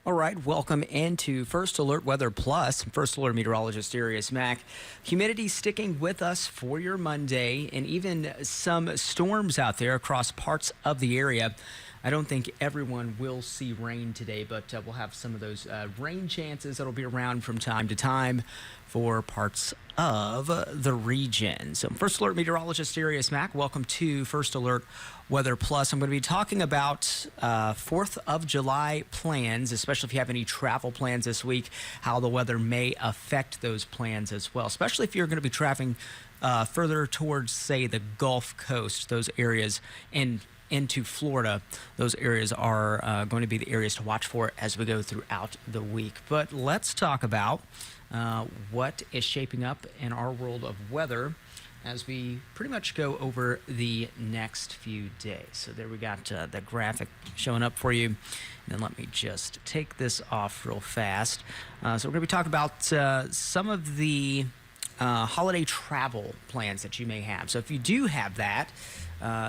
All right, welcome into First Alert Weather Plus. First Alert meteorologist Darius Mack. Humidity sticking with us for your Monday, and even some storms out there across parts of the area. I don't think everyone will see rain today, but we'll have some of those rain chances that'll be around from time to time for parts of the region. So, First Alert meteorologist Darius Mack, welcome to First Alert Weather Plus. I'm going to be talking about 4th of July plans, especially if you have any travel plans this week, how the weather may affect those plans as well, especially if you're going to be traveling further towards, say, the Gulf Coast, those areas, and into Florida. Those areas are going to be the areas to watch for as we go throughout the week. But let's talk about what is shaping up in our world of weather as we pretty much go over the next few days. So there we got the graphic showing up for you. And then let me just take this off real fast. So we're going to be talking about some of the holiday travel plans that you may have. So if you do have that,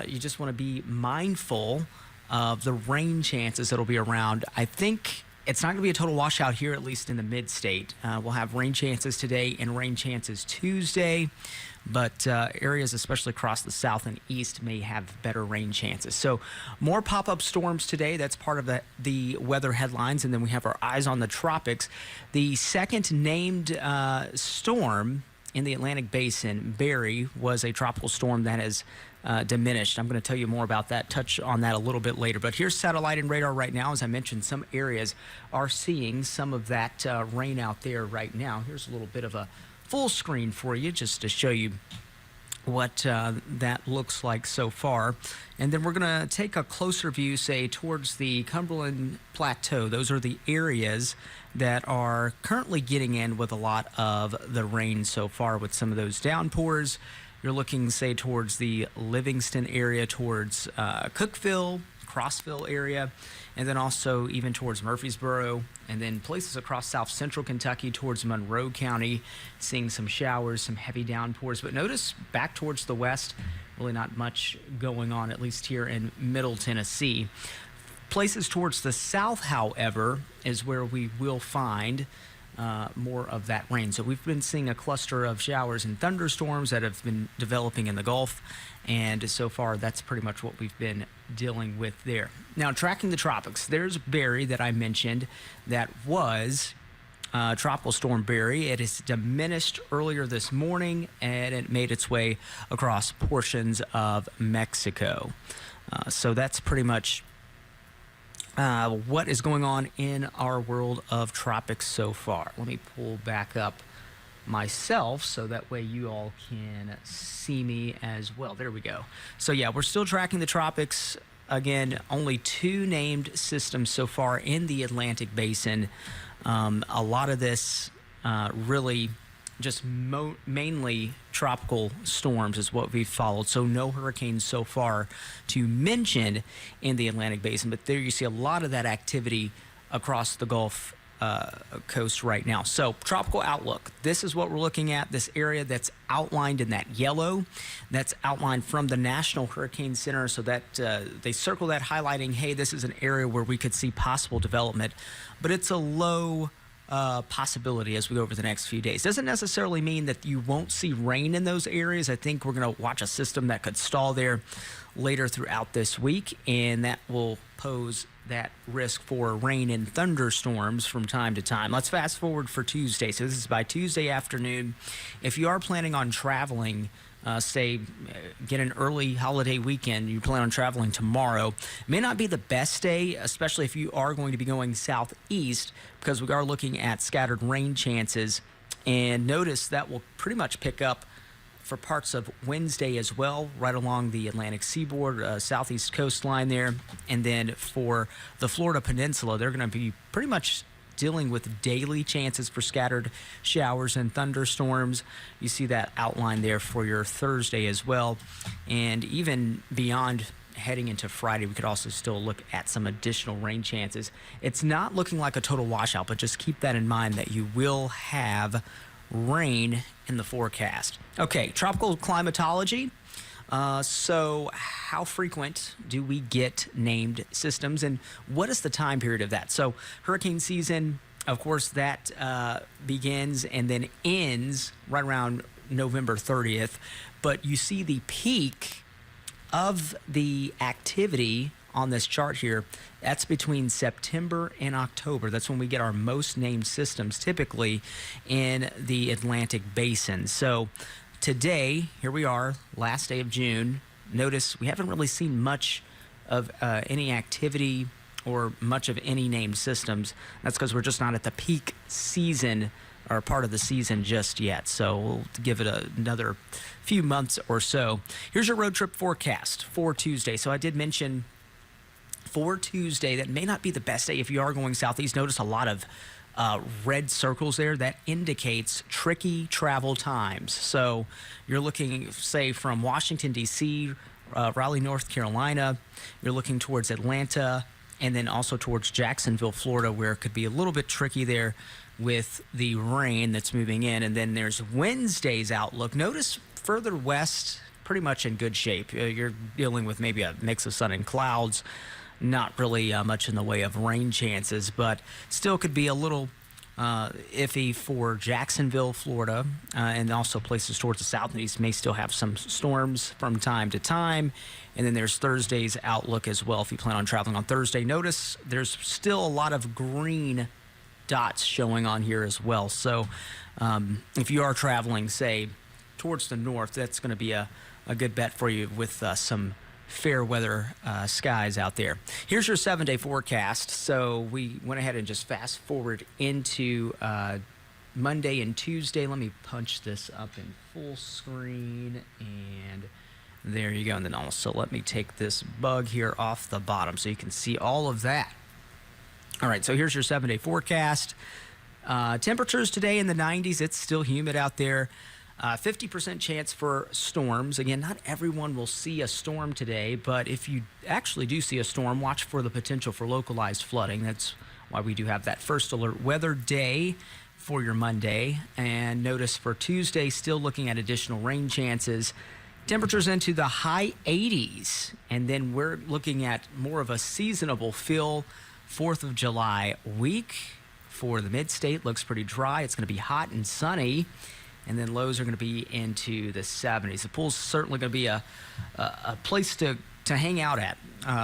you just want to be mindful of the rain chances that'll be around. I think it's not going to be a total washout here, at least in the mid-state. We'll have rain chances today and rain chances Tuesday, but areas, especially across the south and east, may have better rain chances. So more pop-up storms today. That's part of the weather headlines, and then we have our eyes on the tropics. The second named storm in the Atlantic Basin, Barry, was a tropical storm that has diminished. I'm going to tell you more about that, touch on that a little bit later. But here's satellite and radar right now. As I mentioned, some areas are seeing some of that rain out there right now. Here's a little bit of a full screen for you just to show you what that looks like so far. And then we're going to take a closer view, say, towards the Cumberland Plateau. Those are the areas that are currently getting in with a lot of the rain so far with some of those downpours. You're looking, say, towards the Livingston area, towards Cookeville, Crossville area, and then also even towards Murfreesboro, and then places across south central Kentucky towards Monroe County, seeing some showers, some heavy downpours. But notice back towards the west, really not much going on, at least here in Middle Tennessee. Places towards the south, however, is where we will find more of that rain. So we've been seeing a cluster of showers and thunderstorms that have been developing in the Gulf, and so far that's pretty much what we've been dealing with there. Now, tracking the tropics, there's Barry that I mentioned that was Tropical Storm Barry. It has diminished earlier this morning, and it made its way across portions of Mexico. So that's pretty much what is going on in our world of tropics so far. Let me pull back up myself so that way you all can see me as well. There we go. So yeah, we're still tracking the tropics. Again, only 2 named systems so far in the Atlantic Basin. A lot of this really just mainly tropical storms is what we've followed. So no hurricanes so far to mention in the Atlantic Basin, but there you see a lot of that activity across the Gulf Coast right now. So tropical outlook, this is what we're looking at. This area that's outlined in that yellow, that's outlined from the National Hurricane Center, so that they circle that highlighting, hey, this is an area where we could see possible development, but it's a low possibility as we go over the next few days. Doesn't necessarily mean that you won't see rain in those areas. I think we're going to watch a system that could stall there later throughout this week, and that will pose that risk for rain and thunderstorms from time to time. Let's fast forward for Tuesday. So this is by Tuesday afternoon. If you are planning on traveling, say, get an early holiday weekend, you plan on traveling tomorrow, it may not be the best day, especially if you are going to be going southeast, because we are looking at scattered rain chances. And notice that will pretty much pick up for parts of Wednesday as well, right along the Atlantic seaboard, southeast coastline there. And then for the Florida Peninsula, they're going to be pretty much dealing with daily chances for scattered showers and thunderstorms. You see that outline there for your Thursday as well. And even beyond heading into Friday, we could also still look at some additional rain chances. It's not looking like a total washout, but just keep that in mind that you will have rain in the forecast. Okay, tropical climatology. So how frequent do we get named systems, and what is the time period of that? So hurricane season, of course, that begins and then ends right around November 30th, but you see the peak of the activity on this chart here, that's between September and October. That's when we get our most named systems, typically in the Atlantic basin. So today, here we are, last day of June. Notice we haven't really seen much of any activity or much of any named systems. That's because we're just not at the peak season or part of the season just yet. So we'll give it another few months or so. Here's your road trip forecast for Tuesday. So I did mention for Tuesday, that may not be the best day if you are going southeast. Notice a lot of red circles there. That indicates tricky travel times. So you're looking, say, from Washington, D.C., Raleigh, North Carolina. You're looking towards Atlanta, and then also towards Jacksonville, Florida, where it could be a little bit tricky there with the rain that's moving in. And then there's Wednesday's outlook. Notice further west, pretty much in good shape. You're dealing with maybe a mix of sun and clouds. Not really much in the way of rain chances, but still could be a little iffy for Jacksonville, Florida, and also places towards the south and east may still have some storms from time to time. And then there's Thursday's outlook as well if you plan on traveling on Thursday. Notice there's still a lot of green dots showing on here as well. So if you are traveling, say, towards the north, that's going to be a good bet for you with some fair weather skies out there. Here's your 7-day forecast. So we went ahead and just fast forward into Monday and Tuesday. Let me punch this up in full screen, and there you go. And then also let me take this bug here off the bottom so you can see all of that. All right, so here's your 7-day forecast. Temperatures today in the 90s. It's still humid out there. 50% chance for storms. Again, not everyone will see a storm today, but if you actually do see a storm, watch for the potential for localized flooding. That's why we do have that first alert weather day for your Monday. And notice for Tuesday, still looking at additional rain chances. Temperatures into the high 80s, and then we're looking at more of a seasonable feel. 4th of July week for the mid-state looks pretty dry. It's going to be hot and sunny. And then lows are going to be into the 70s. The pool's certainly going to be a place to hang out at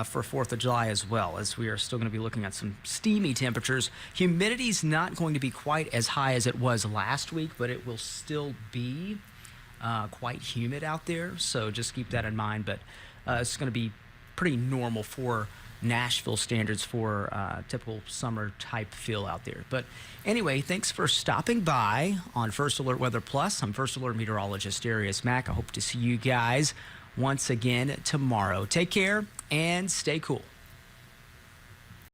for 4th of July as well, as we are still going to be looking at some steamy temperatures. Humidity's not going to be quite as high as it was last week, but it will still be quite humid out there. So just keep that in mind. But it's going to be pretty normal for Nashville standards for typical summer type feel out there. But anyway, thanks for stopping by on First Alert Weather Plus. I'm First Alert Meteorologist Darius Mack. I hope to see you guys once again tomorrow. Take care and stay cool.